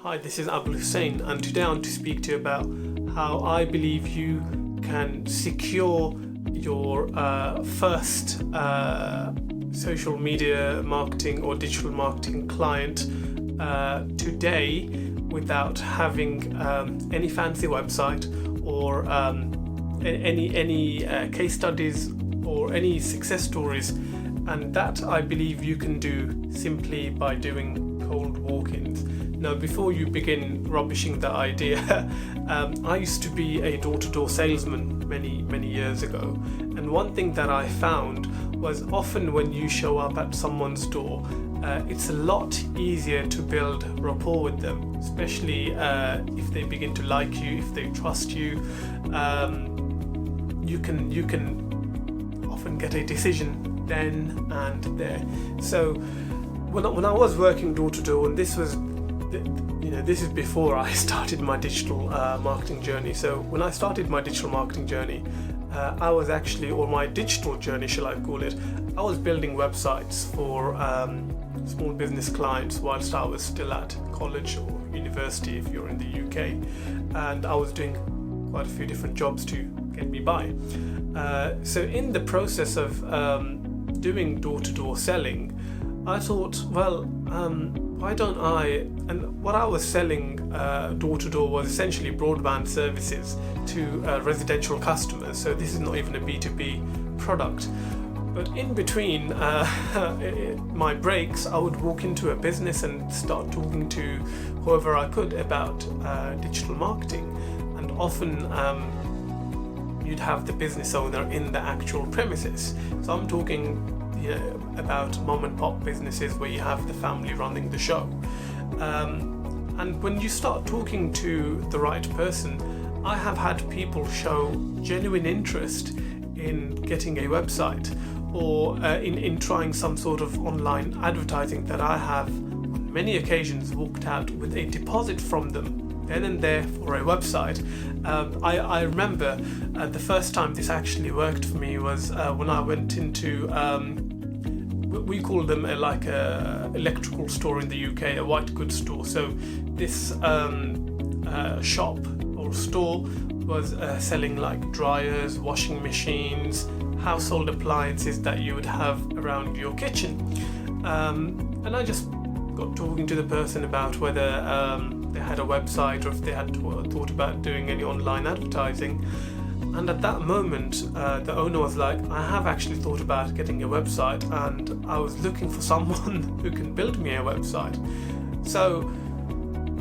Hi, this is Abul Hussain, and today I want to speak to you about how I believe you can secure your first social media marketing or digital marketing client today without having any fancy website or any case studies or any success stories. And that I believe you can do simply by doing cold walk-ins. Now, before you begin rubbishing the idea, I used to be a door-to-door salesman many years ago, and one thing that I found was often when you show up at someone's door, it's a lot easier to build rapport with them, especially if they begin to like you, if they trust you. You can often get a decision then and there. So when I was working door to door, and this is before I started my digital marketing journey. So when I started my digital marketing journey, I was actually, or my digital journey, shall I call it, I was building websites for small business clients whilst I was still at college or university if you're in the UK, and I was doing quite a few different jobs to get me by. So in the process of doing door-to-door selling, I thought, well, why don't I, and what I was selling door-to-door was essentially broadband services to residential customers, so this is not even a B2B product. But in between my breaks, I would walk into a business and start talking to whoever I could about digital marketing, and often you'd have the business owner in the actual premises. So I'm talking about mom and pop businesses where you have the family running the show. And when you start talking to the right person, I have had people show genuine interest in getting a website or in trying some sort of online advertising that I have on many occasions walked out with a deposit from them then and there for a website. I remember the first time this actually worked for me was when I went into we call them like a electrical store in the UK, a white goods store. So this shop or store was selling like dryers, washing machines, household appliances that you would have around your kitchen. And I just got talking to the person about whether they had a website or if they had thought about doing any online advertising. And at that moment, the owner was like, I have actually thought about getting a website, and I was looking for someone who can build me a website. So,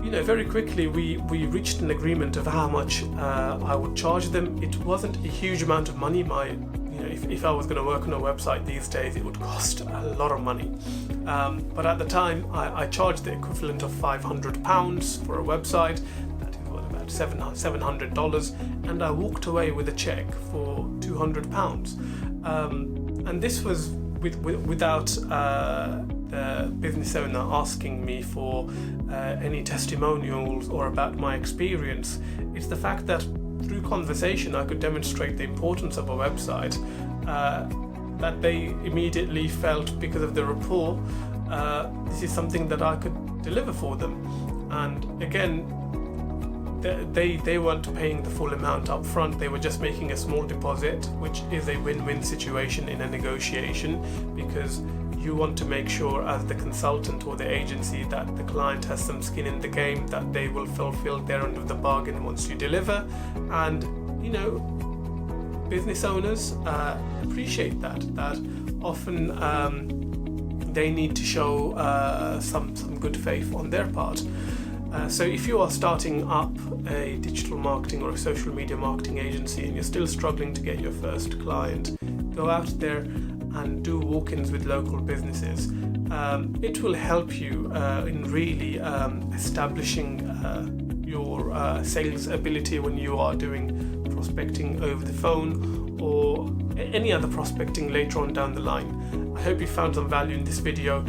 very quickly we reached an agreement of how much I would charge them. It wasn't a huge amount of money. If I was going to work on a website these days, it would cost a lot of money. But at the time, I charged the equivalent of £500 for a website. That is about $700, and I walked away with a check for £200. And this was without the business owner asking me for any testimonials or about my experience. It's the fact that through conversation I could demonstrate the importance of a website, that they immediately felt, because of the rapport, this is something that I could deliver for them. And again, they weren't paying the full amount up front, they were just making a small deposit, which is a win-win situation in a negotiation, because you want to make sure as the consultant or the agency that the client has some skin in the game, that they will fulfill their end of the bargain once you deliver. And business owners appreciate that often they need to show some good faith on their part. So if you are starting up a digital marketing or a social media marketing agency and you're still struggling to get your first client, go out there and do walk-ins with local businesses. It will help you in really establishing your sales ability when you are doing prospecting over the phone or any other prospecting later on down the line. I hope you found some value in this video.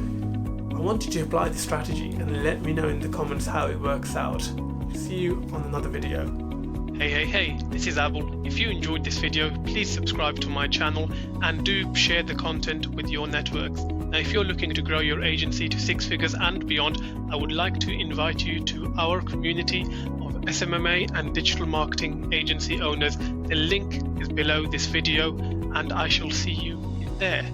I want you to apply the strategy and let me know in the comments how it works out. See you on another video. Hey, this is Abul. If you enjoyed this video, please subscribe to my channel and do share the content with your networks. Now, if you're looking to grow your agency to 6 figures and beyond, I would like to invite you to our community of SMMA and digital marketing agency owners. The link is below this video, and I shall see you in there.